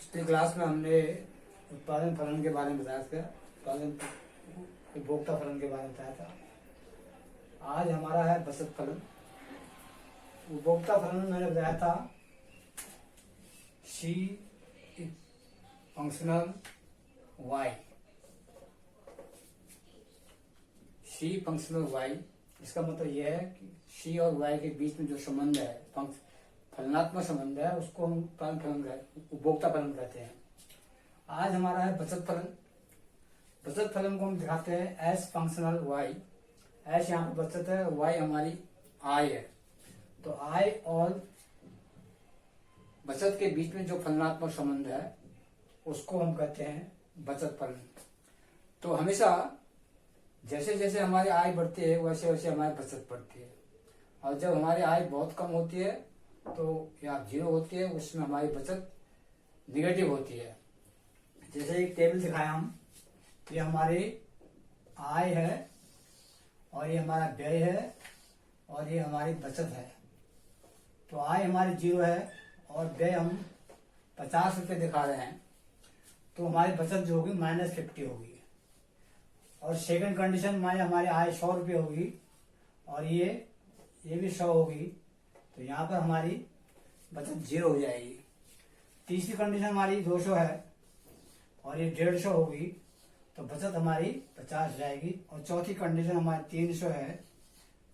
पिछली क्लास में हमने उत्पादन फलन के बारे में बताया था, उत्पादन उपभोक्ता फलन के बारे में बताया था। आज हमारा है बचत फलन। उपभोक्ता फलन में मैंने बताया था सी फंक्शनल वाई, सी फंक्शनल वाई। इसका मतलब यह है कि सी और वाई के बीच में जो संबंध है, फलनात्मक संबंध है, उसको हम उत्पादन फलन, उपभोक्ता फलन कहते हैं। आज हमारा है बचत फलन। बचत फलन को हम दिखाते हैं एस फंक्शनल वाई। एस यहाँ पे बचत है, वाई हमारी आय है। तो आय और बचत के बीच में जो फलनात्मक संबंध है उसको हम कहते हैं बचत फलन। तो हमेशा जैसे जैसे हमारी आय बढ़ती है वैसे वैसे हमारी बचत बढ़ती है, और जब हमारी आय बहुत कम होती है तो या जीरो होती है, उसमें हमारी बचत निगेटिव होती है। जैसे एक टेबल दिखाया हम, ये हमारी आय है और ये हमारा व्यय है और ये हमारी बचत है। तो आय हमारी जीरो है और व्यय हम 50 रुपये दिखा रहे हैं, तो हमारी बचत जो होगी -50 होगी। और सेकंड कंडीशन में हमारी आय 100 रुपये होगी और ये भी 100 होगी, तो यहाँ पर हमारी बचत 0 हो जाएगी। तीसरी कंडीशन हमारी 200 है और ये 150 होगी, तो बचत हमारी 50 हो जाएगी। और चौथी कंडीशन हमारी 300 है,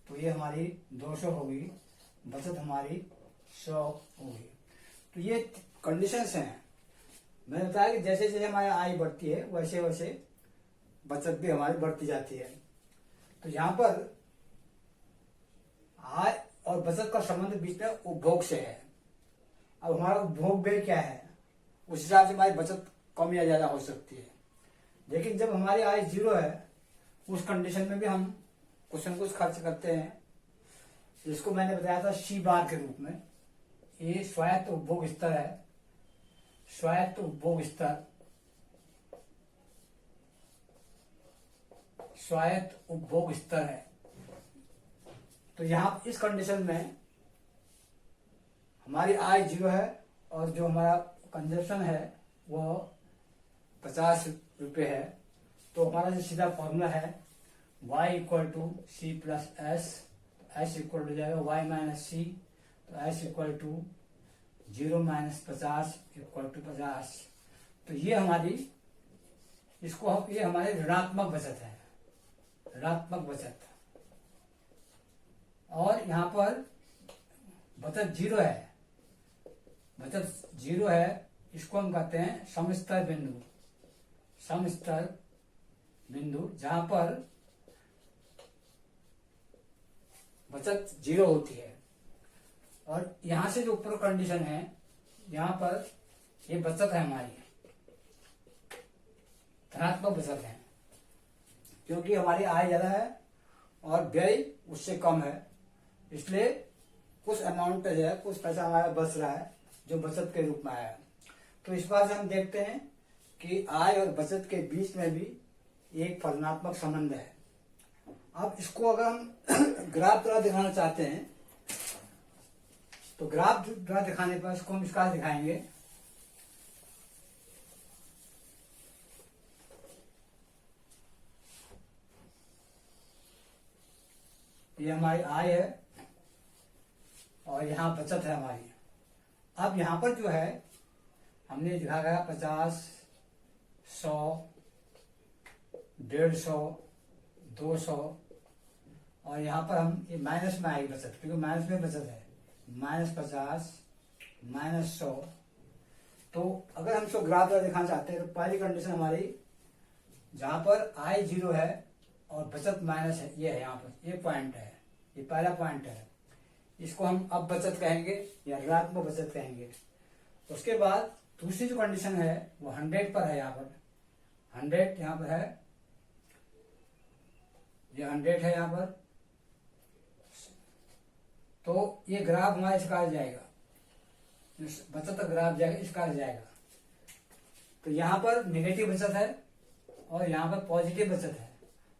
तो ये हमारी 200 होगी, बचत हमारी 100 होगी। तो ये कंडीशंस हैं। मैंने बताया कि जैसे जैसे हमारी आय बढ़ती है वैसे वैसे बचत भी हमारी बढ़ती जाती है। तो यहाँ पर आय और बचत का संबंध बीच में उपभोग से है। अब हमारा उपभोग व्यय क्या है, उस हिसाब से हमारी बचत कम या ज्यादा हो सकती है। लेकिन जब हमारी आय 0 है, उस कंडीशन में भी हम कुछ न कुछ खर्च करते हैं, जिसको मैंने बताया था सी बार के रूप में। ये स्वायत्त उपभोग स्तर है, स्वायत्त उपभोग स्तर, स्वायत्त उपभोग स्तर है। तो यहाँ इस कंडीशन में हमारी आय 0 है और जो हमारा कंजप्शन है वो 50 रुपये है। तो हमारा जो सीधा फॉर्मूला है y = c + s, s equal to जाएगा y - c, तो s = 0 - 50 = 50। तो ये हमारी, इसको हम, ये हमारी ऋणात्मक बचत है, ऋणात्मक बचत। और यहाँ पर बचत 0 है, बचत 0 है, इसको हम कहते हैं समस्तर बिंदु, समस्तर बिंदु, जहां पर बचत 0 होती है। और यहां से जो ऊपर कंडीशन है, यहाँ पर ये बचत है हमारी, धनात्मक बचत है, क्योंकि हमारी आय ज्यादा है और व्यय उससे कम है, इसलिए कुछ अमाउंट जो है, कुछ पैसा हमारा बच रहा है जो बचत के रूप में आया है। तो इस बार से हम देखते हैं कि आय और बचत के बीच में भी एक फलनात्मक संबंध है। अब इसको अगर हम ग्राफ द्वारा दिखाना चाहते हैं, तो ग्राफ द्वारा दिखाने पर इसको हम इसका दिखाएंगे। ये हमारी आय है और यहाँ बचत है हमारी। अब यहाँ पर जो है हमने दिखा गया 50, 100, 150, 200, और यहाँ पर हम ये माइनस में आएगी बचत, क्योंकि माइनस में बचत है, -50, -100। तो अगर हम इसको ग्राफ द्वारा दिखाना चाहते हैं, तो पहली कंडीशन हमारी, जहां पर आय 0 है और बचत माइनस है, ये है, यहाँ पर ये पॉइंट है, ये पहला पॉइंट है, इसको हम अब बचत कहेंगे या ऋणात्मक बचत कहेंगे। उसके बाद दूसरी जो कंडीशन है वो 100 पर है, यहाँ पर 100 यहाँ पर है, ये 100 है यहाँ पर। तो ये ग्राफ हमारा इस प्रकार जाएगा, बचत का ग्राफ जाएगा, इस प्रकार जाएगा। तो यहाँ पर नेगेटिव बचत है और यहाँ पर पॉजिटिव बचत है,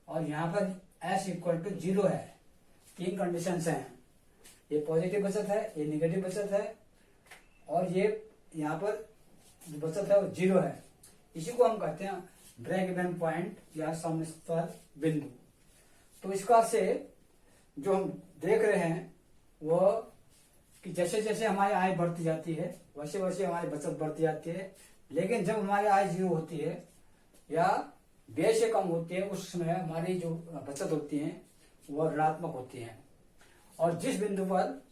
और यहाँ पर s = 0 है। तीन कंडीशंस हैं, ये पॉजिटिव बचत है, ये नेगेटिव बचत है, और ये यहाँ पर जो बचत है वो 0 है, इसी को हम कहते हैं ब्रेक इवन पॉइंट या समस्तर बिंदु। तो इस प्रकार से जो हम देख रहे हैं वो कि जैसे जैसे हमारी आय बढ़ती जाती है वैसे वैसे हमारी बचत बढ़ती जाती है, लेकिन जब हमारी आय 0 होती है या व्यय से कम होती है उस समय हमारी जो बचत होती है वो ऋणात्मक होती है। और जिस बिंदु पर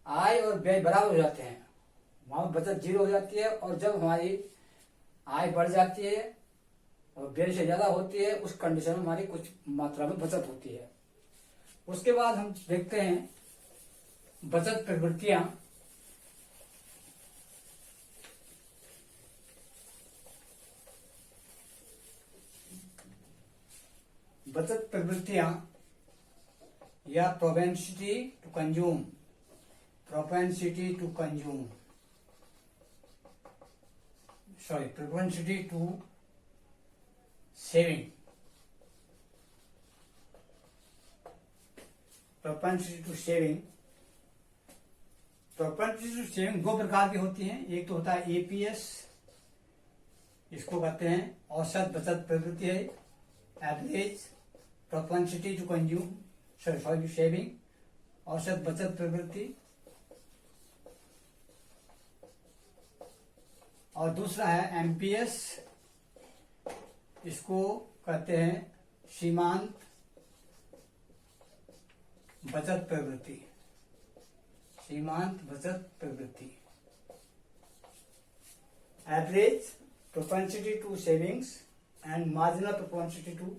आय और व्यय बराबर हो जाते हैं वहां बचत 0 हो जाती है, और जब हमारी आय बढ़ जाती है और व्यय से ज्यादा होती है उस कंडीशन में हमारी कुछ मात्रा में बचत होती है। उसके बाद हम देखते हैं बचत प्रवृत्तियां। बचत प्रवृत्तियां या propensity to consume, propensity to consume, sorry propensity to saving, propensity to saving. Propensity to saving दो प्रकार की होती हैं, एक तो होता है एपीएस, इसको कहते हैं औसत बचत प्रवृत्ति है, average propensity to consume sorry saving, औसत बचत प्रवृत्ति। और दूसरा है एमपीएस, इसको कहते हैं सीमांत बचत प्रवृत्ति, सीमांत बचत प्रवृत्ति। Average propensity to savings and marginal propensity to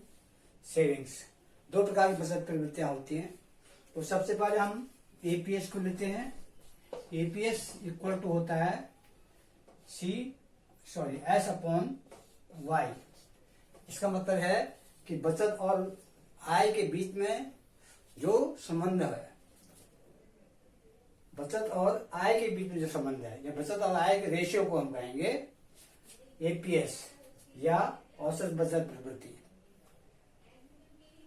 savings, दो प्रकार की बचत प्रवृत्तियां होती हैं। तो सबसे पहले हम एपीएस को लेते हैं। एपीएस इक्वल टू होता है एस अपॉन वाई। इसका मतलब है कि बचत और आय के बीच में जो संबंध है, बचत और आय के बीच में जो संबंध है या बचत और आय के रेशियो को हम कहेंगे एपीएस या औसत बचत प्रवृत्ति।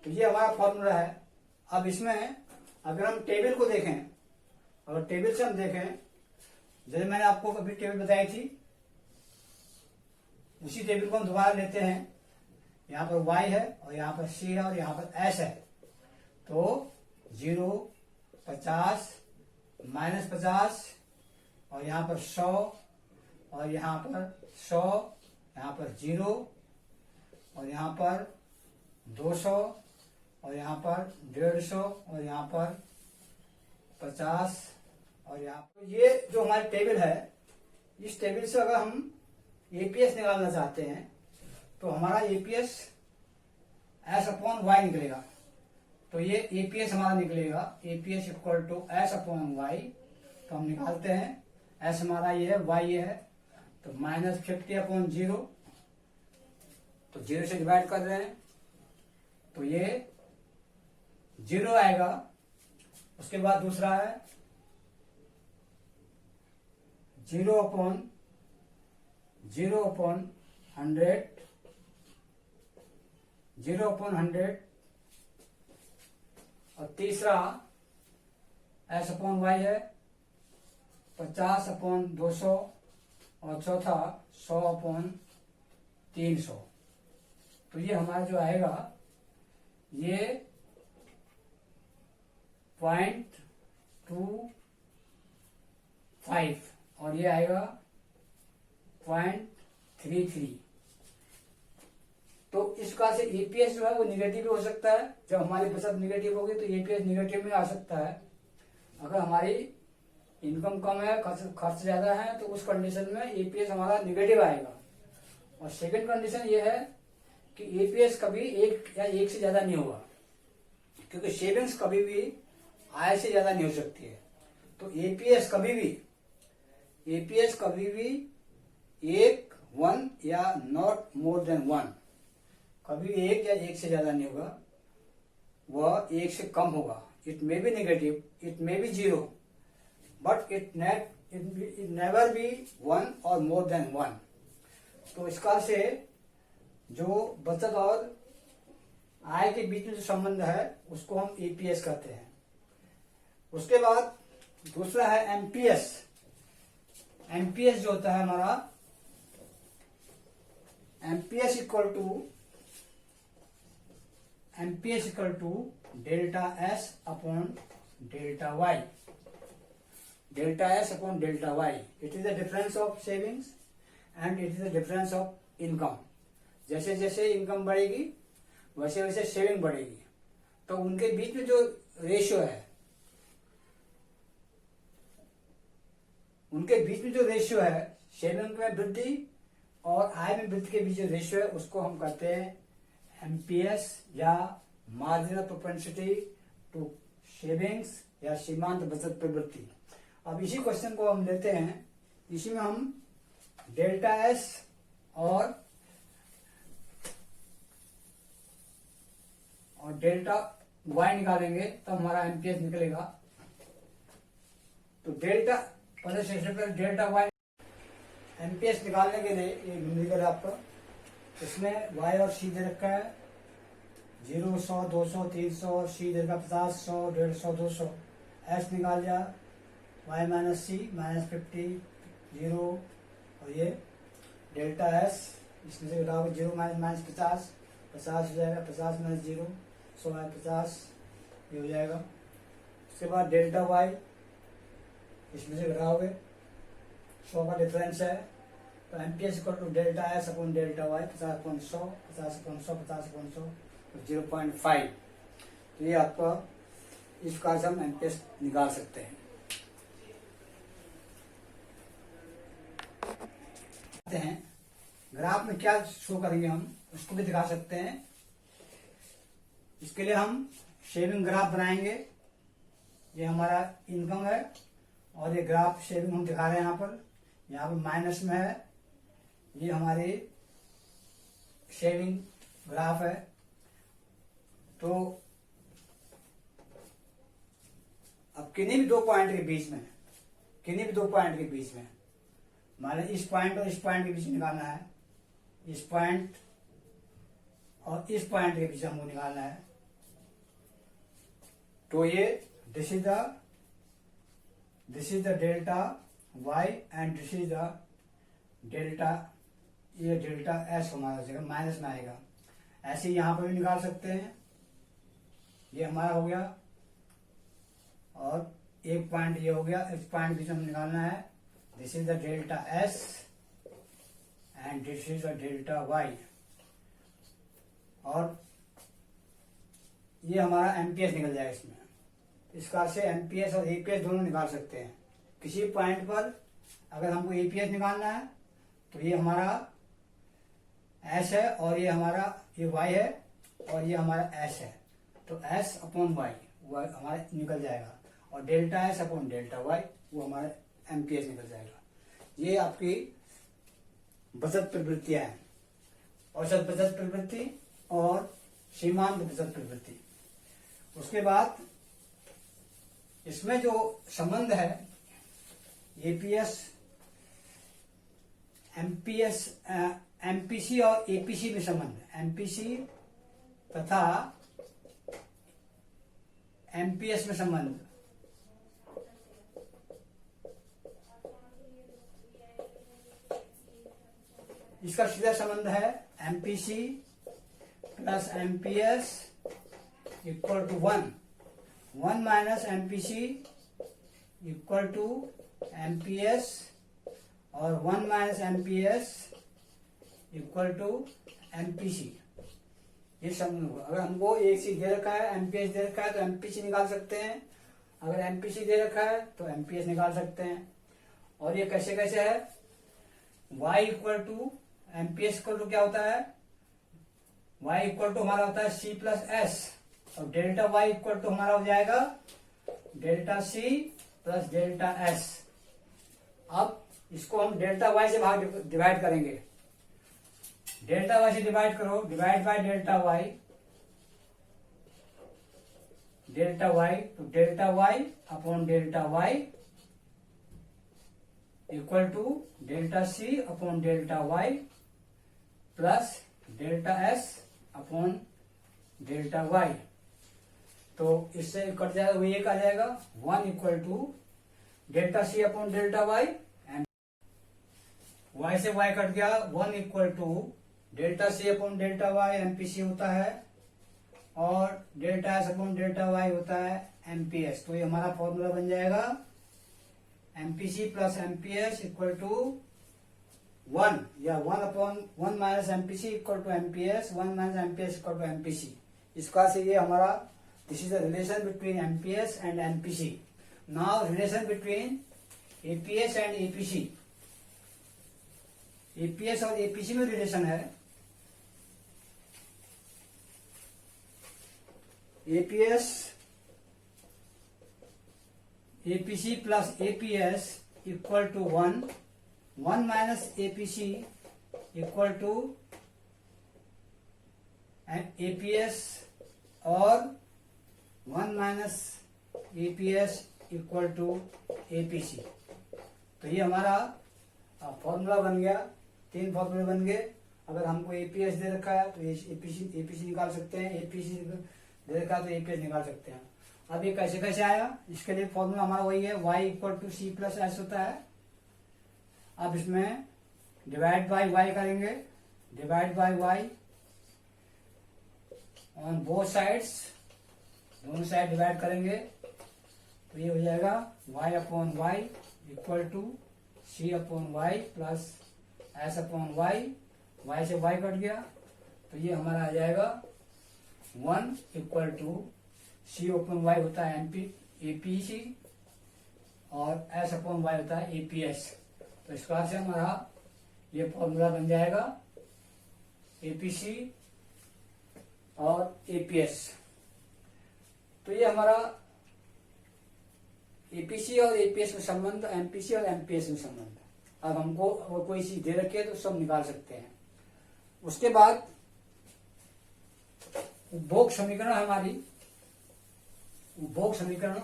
तो ये हमारा फॉर्मूला है। अब इसमें अगर हम टेबल को देखें, अगर टेबल से हम देखें, जैसे मैंने आपको अभी टेबल बताई थी उसी टेबल को हम दोबारा लेते हैं। यहाँ पर y है और यहाँ पर c है और यहाँ पर s है। तो 0, 50, -50 और यहाँ पर 100 और यहाँ पर 100, यहाँ पर 0 और यहाँ पर 200 और यहाँ पर 150 और यहाँ पर 50 और यहाँ पर। ये जो हमारी टेबल है, इस टेबल से अगर हम एपीएस निकालना चाहते हैं तो हमारा एपीएस एस अपॉन वाई निकलेगा। तो ये एपीएस हमारा निकलेगा, APS equal to S upon Y. तो हम निकालते हैं, एस हमारा ये है, वाई ये है, तो -50 अपॉन 0, तो 0 से डिवाइड कर रहे हैं तो ये 0 आएगा। उसके बाद दूसरा है 0 अपॉन 100, 0 अपॉन 100 और तीसरा एस अपॉन वाई है 50 अपॉन 200 और चौथा 100 अपॉन 300। तो ये हमारा जो आएगा ये 0.25 और ये आएगा 0.33। तो इस प्रकार से एपीएस जो है वो निगेटिव भी हो सकता है। जब हमारी बचत निगेटिव होगी तो एपीएस निगेटिव में आ सकता है। अगर हमारी इनकम कम है, खर्च ज्यादा है, तो उस कंडीशन में एपीएस हमारा निगेटिव आएगा। और सेकंड कंडीशन ये है कि एपीएस कभी एक या एक से ज्यादा नहीं होगा, क्योंकि सेविंग्स कभी भी आय से ज्यादा नहीं हो सकती है। तो एपीएस कभी भी एक, 1 या नॉट मोर देन 1, कभी एक या एक से ज्यादा नहीं होगा, वह एक से कम होगा। It may be negative, it may be 0, but it never be 1 और मोर देन 1। तो इस कार से जो बचत और आय के बीच में जो संबंध है उसको हम एपीएस कहते हैं। उसके बाद दूसरा है एमपीएस। एमपीएस जो होता है हमारा MPS equal to delta S upon delta Y, delta S upon delta Y. It is the difference of savings and it is the difference of income. जैसे जैसे इनकम बढ़ेगी वैसे वैसे सेविंग बढ़ेगी, तो उनके बीच में जो रेशियो है, उनके बीच में जो रेशियो है, सेविंग में वृद्धि और आय में वृद्धि के बीच जो रेशियो है, उसको हम कहते हैं एमपीएस या मार्जिनल प्रोपेंसिटी टू सेविंग्स या सीमांत बचत प्रवृत्ति। अब इसी क्वेश्चन को हम लेते हैं, इसी में हम डेल्टा एस और डेल्टा वाई निकालेंगे तब हमारा एमपीएस निकलेगा। तो डेल्टा पहले डेल्टा वाई एमपीएस निकालने के लिए ये निकल आपका, इसमें वाई और सी दे रखा है 0, 100, 200, 300, सी दे रखा 50, 100, 150, 200। एस निकाल लिया वाई माइनस सी माइनस 50, 0, और ये डेल्टा एस, इसमें से घटाओगे 0 माइनस 50, 50 हो जाएगा, 50 माइनस 0, 100 माइनस 50, ये हो जाएगा। उसके बाद डेल्टा वाई, इसमें से घटाओगे 100 का डिफरेंस है, तो MPS equal to delta S upon delta Y, 50/100, 50/100, 50/100, 0.5। तो ये आपका इस प्रकार से हम एमपीएस निकाल सकते हैं। ग्राफ में क्या शो करेंगे हम उसको भी दिखा सकते हैं। इसके लिए हम शेविंग ग्राफ बनाएंगे। ये हमारा इनकम है और ये ग्राफ शेविंग हम दिखा रहे हैं यहाँ पर माइनस में है, ये हमारी शेविंग ग्राफ है। तो अब किन्हीं भी दो पॉइंट के बीच में मान लीजिए इस पॉइंट और इस पॉइंट के बीच निकालना है, इस पॉइंट और इस पॉइंट के बीच हमको निकालना है। तो ये this is the delta Y and this is the delta, ये डेल्टा एस हमारा हो जाएगा, माइनस में आएगा। ऐसे ही यहां पर भी निकाल सकते हैं, ये हमारा हो गया और एक पॉइंट ये हो गया, इस पॉइंट बीच में निकालना है। This is the delta S and this is the delta Y, और ये हमारा एमपीएस निकल जाएगा। इसमें इस कार से एमपीएस और एपीएस दोनों निकाल सकते हैं। किसी पॉइंट पर अगर हमको एपीएस निकालना है तो ये हमारा एस है और ये हमारा ये वाई है और ये हमारा एस है, तो एस अपॉन वाई वो हमारा निकल जाएगा, और delta S upon delta Y वो हमारा एमपीएस निकल जाएगा। ये आपकी बचत प्रवृत्तियां हैं, औसत बचत प्रवृत्ति और सीमांत बचत प्रवृत्ति। उसके बाद इसमें जो संबंध है एपीएस, एमपीएस, एमपीसी और एपीसी में संबंध, एमपीसी तथा एमपीएस में संबंध। इसका सीधा संबंध है MPC plus MPS equal to 1 minus MPC equal to MPS, और 1 minus MPS equal to MPC. ये संबंध होगा। अगर हमको एक चीज दे रखा है, एमपीएस दे रखा है, तो एमपीसी निकाल सकते हैं। अगर एमपीसी दे रखा है तो एमपीएस निकाल सकते हैं। और ये कैसे कैसे है, y equal to MPS equal to क्या होता है, y इक्वल टू हमारा होता है c प्लस एस, और डेल्टा y इक्वल टू हमारा हो जाएगा delta c plus delta S. अब इसको हम डेल्टा y से डिवाइड करेंगे। डेल्टा y से डिवाइड करो, डिवाइड बाय डेल्टा y, तो delta y upon delta y equal to delta c upon delta y plus delta s upon delta y। तो इससे कट जाएगा, वो एक आ जाएगा 1 equal to delta c upon delta y, and y से y कट गया, 1 equal to delta C upon delta Y MPC होता है और delta S upon delta Y होता है एमपीएस। तो ये हमारा फॉर्मूला बन जाएगा MPC plus MPS equal to 1 या 1 upon 1 minus MPC equal to MPS, 1 minus MPS equal to MPC. इसका से ये हमारा this is the relation between MPS and MPC. Now relation between APS and APC. APS और APC में relation है APS APC plus APS equal to 1, 1 minus APC equal to APS और 1 minus APS equal to APC. तो ये हमारा formula बन गया, 3 फॉर्मूले बन गए। अगर हमको एपीएस दे रखा है तो एपीसी निकाल सकते हैं, एपीसी दे रखा है तो एपीएस निकाल सकते हैं। अब ये कैसे कैसे आया, इसके लिए फॉर्मूला हमारा वही है, y equal to C plus S होता है। अब इसमें डिवाइड बाय y करेंगे, divide by y on both sides, दोनों साइड डिवाइड करेंगे तो ये हो जाएगा y upon Y equal to C upon Y plus S upon Y. Y से y कट गया तो ये हमारा आ जाएगा 1 equal to C upon Y होता है एपीसी और एस अपॉन वाई होता है एपीएस। तो इस प्रकार से हमारा ये फॉर्मूला बन जाएगा एपीसी और एपीएस। तो ये हमारा एपीसी और एपीएस में संबंध, एमपीसी और एमपीएस में संबंध। अब हमको अगर कोई चीज दे रखी है तो सब निकाल सकते हैं। उसके बाद उपभोग समीकरण हमारी, उपभोग समीकरण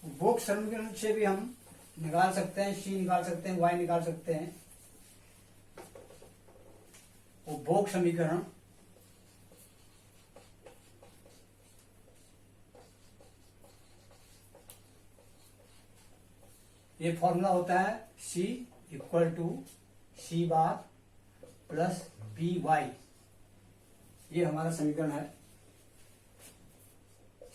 उपभोग समीकरण से भी हम निकाल सकते हैं, सी निकाल सकते हैं, वाई निकाल सकते हैं। उपभोग समीकरण ये फॉर्मूला होता है C equal to C bar plus B Y. ये हमारा समीकरण है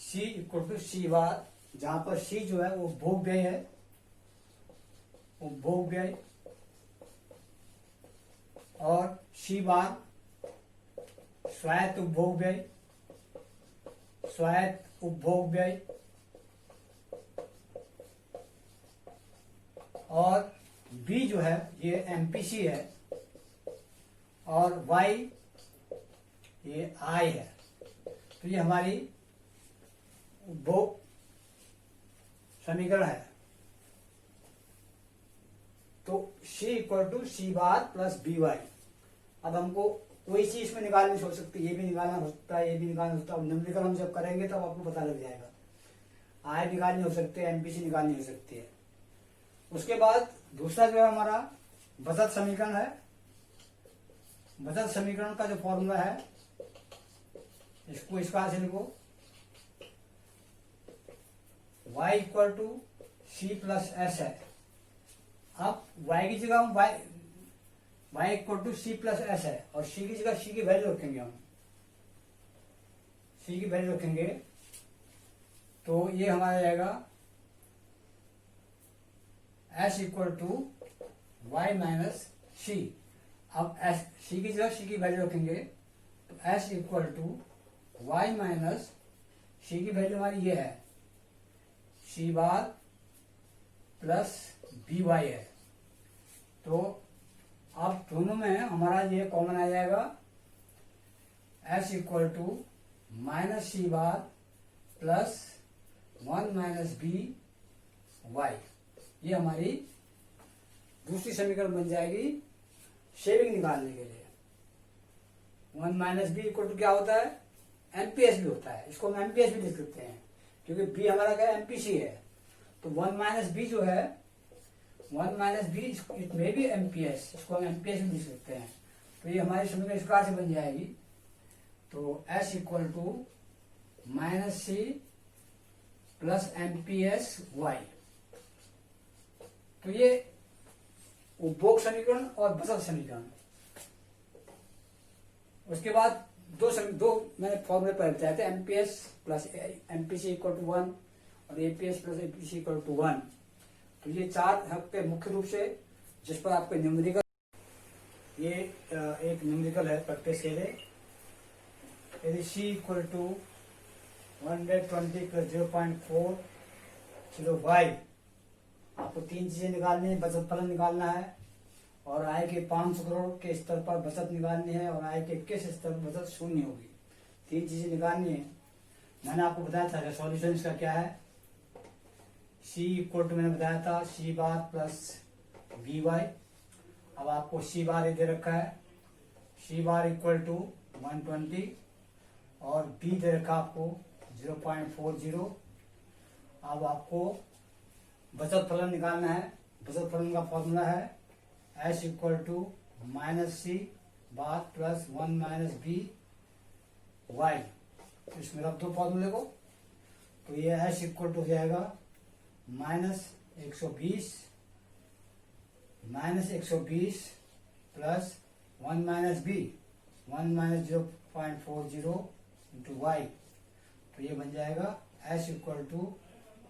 सी इक्वल टू सी बार, जहां पर सी जो है वो उपभोग व्यय है, उपभोग व्यय, और सी बार स्वायत्त उपभोग व्यय, स्वायत्त उपभोग व्यय, और बी जो है ये एमपीसी है और वाई ये आई है। तो ये हमारी उपभोग समीकरण है। तो C equal to C bar plus B Y. अब हमको कोई चीज इसमें निकालनी हो सकती है, ये भी निकालना हो सकता है, ये भी निकालना हो सकता है। न्यूमेरिकल हम जब करेंगे तब आपको पता लग जाएगा। आई निकालनी हो सकती है, एमपीसी निकालनी हो सकती है। उसके बाद दूसरा जो है हमारा बचत समीकरण है। बचत समीकरण का जो फॉर्मूला है इसको इस प्रकार से लिखो, y equal to C plus S है। अब y की जगह हम y equal to C plus S है और c की जगह c की वैल्यू रखेंगे, हम c की वैल्यू रखेंगे तो ये हमारा जाएगा s equal to Y minus C. अब s c की जगह c की वैल्यू रखेंगे तो s equal to Y minus C की वैल्यू हमारी ये है C bar plus B Y है। तो अब दोनों में हमारा ये कॉमन आ जाएगा s equal to minus C bar plus 1 minus B Y. ये हमारी दूसरी समीकरण बन जाएगी शेविंग निकालने के लिए। 1 माइनस बी इक्वल टू क्या होता है, एमपीएस भी होता है। इसको हम एमपीएस भी लिख सकते हैं क्योंकि बी हमारा क्या एमपीसी है। तो 1 माइनस बी जो है 1 minus B it may be MPS, इसको हम एमपीएस भी लिख सकते हैं। तो ये हमारी समीकरण इस प्रकार से बन जाएगी। तो S equal to minus C plus MPS Y. तो ये उपभोग समीकरण और बचत समीकरण। उसके बाद दो मैंने फॉर्मूले पहले बताए थे, MPS plus MPC equal to 1 और APS plus APC equal to 1। तो ये चार हफ्ते मुख्य रूप से जिस पर आपके न्यूमेरिकल, ये एक न्यूमेरिकल है प्रैक्टिस के लिए। यदि C equal to 120 plus 0.4 kilo Y, आपको तीन चीजें निकालनी है, बचत फलन निकालना है और आय के 500 करोड़ के स्तर पर बचत निकालनी है और आय के किस स्तर पर बचत शून्य होगी। तीन चीजें निकालनी है। मैंने आपको बताया था सॉल्यूशन इसका क्या है। सी इक्वल टू मैंने बताया था सी बार प्लस बी वाई। अब आपको सी बार दे रखा है, सी बार इक्वल टू 120 और बी दे रखा आपको 0.40। अब आपको बचत फलन निकालना है। बचत फलन का फॉर्मूला है S equal to minus C bar plus 1 minus B Y. इसमें रख दो फॉर्मूले को, तो ये एस इक्वल टू हो जाएगा minus 120 plus 1 minus B 1 minus 0.40 into Y. तो ये बन जाएगा S equal to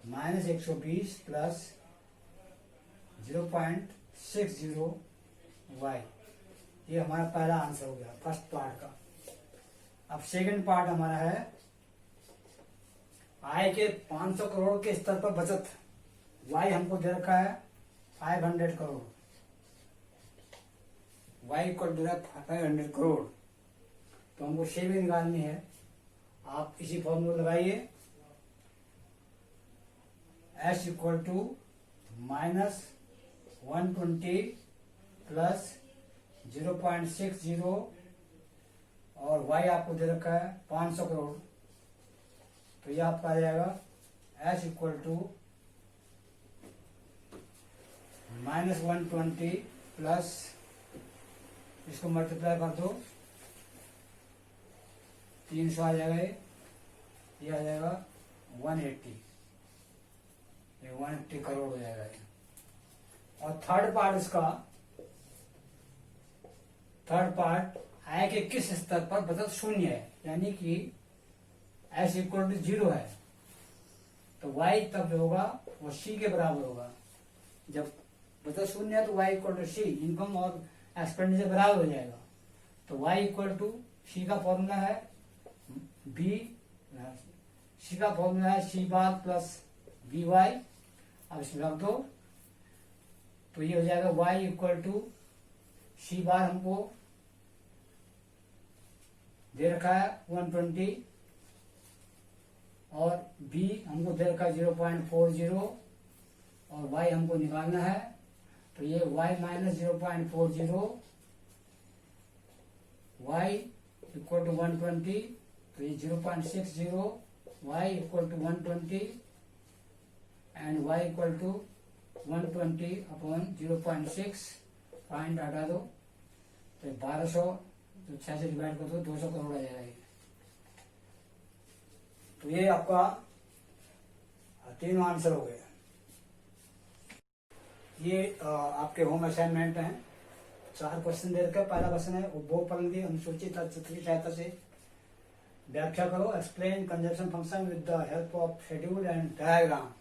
minus 120 plus 0.60 Y. ये हमारा पहला आंसर हो गया फर्स्ट पार्ट का। अब सेकंड पार्ट हमारा है आय के 500 करोड़ के स्तर पर बचत। वाई हमको दे रखा है 500 crore, Y equal to 500 crore. तो हमको सेविंग निकालनी है। आप इसी फॉर्मूला लगाइए, S equal to minus 120 plus 0.60 और वाई आपको दे रखा है 500 करोड़। तो ये आपका आ जाएगा S equal to minus 120 plus, इसको मल्टीप्लाई कर दो, 300 आ जाएगा, ये आ जाएगा 180, ये 180 करोड़ हो जाएगा। और थर्ड पार्ट आय के किस स्तर पर बचत शून्य है, यानी कि एस इक्वल टू 0 है। तो वाई तब जो होगा वो सी के बराबर होगा। जब बचत शून्य है तो Y equal to C, income और एक्सपेंडिचर बराबर हो जाएगा। तो वाई इक्वल टू सी का फॉर्मूला है सी का फॉर्मूला है C bar plus B Y. अब इसमें रख दो, तो ये हो जाएगा वाई इक्वल टू सी बार हमको दे रखा है 120 और बी हमको दे रखा है 0.40 और वाई हमको निकालना है। तो ये Y minus 0.40 Y equal to 120, तो ये 0.60 Y equal to 120 and Y equal to 120 upon 0.6, point हटा दो, तो 1200 तो 6 से डिवाइड कर दो, 200 करोड़ आ जाएगा। तो ये आपका तीनों आंसर हो गए। ये आपके होम असाइनमेंट हैं। 4 क्वेश्चन दे रखे। पहला क्वेश्चन है उपभोग फलन की अनुसूचित चित्र की सहायता से व्याख्या करो। Explain consumption function with the help of schedule and diagram.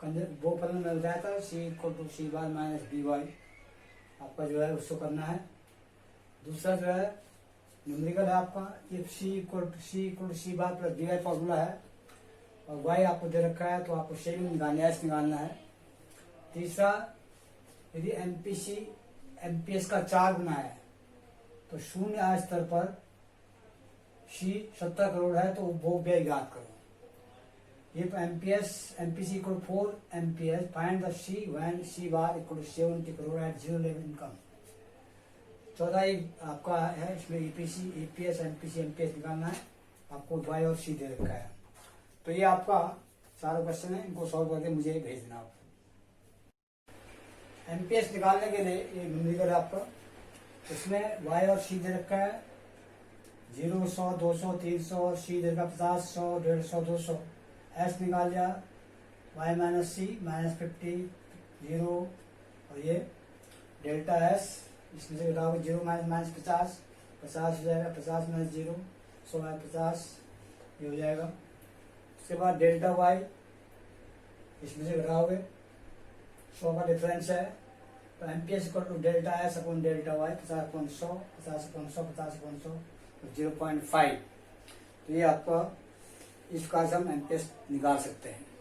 उपभोग फलन में बताया था C equal to C bar minus B Y, आपका जो है उसको करना है। दूसरा जो है न्यूमेरिकल है आपका, if C equal to C bar plus B Y formula है और वाई आपको दे रखा है, तो आपको शेड्यूल निकालना है। तीसरा, यदि एमपीएस का 4 गुना है तो शून्य आय स्तर पर सी 70 करोड़ है, तो उपभोग व्यय ज्ञात करो। If MPC equal 4 MPS, find the C when C bar equal to 70 crore at zero level income। 14 आपका है, इसमें EPS, MPC, MPS निकालना है। आपको वाई और सी दे रखा है। तो ये आपका 4 क्वेश्चन है, इनको सॉल्व करके मुझे भेज देना आप। MPS निकालने के लिए ये न्यूमेरिकल है आपका, इसमें वाई और सी दे रखा है 0, 100, 200, 300 और सी दे रखा 50, 100, 150, 200। एस निकाल लिया, वाई माइनस सी माइनस 50, 0, और ये डेल्टा एस, इसमें से घटाओगे 0 माइनस 50, 50 हो जाएगा, 50 माइनस 0 100 है, 50 ये हो जाएगा। उसके बाद डेल्टा वाई, इसमें से घटाओगे 100 का डिफरेंस है, तो MPS equal to delta S upon delta Y, 50/100, 50/100, 50/100 0.5। तो ये आपका इस प्रकार से हम एमपीएस निकाल सकते हैं।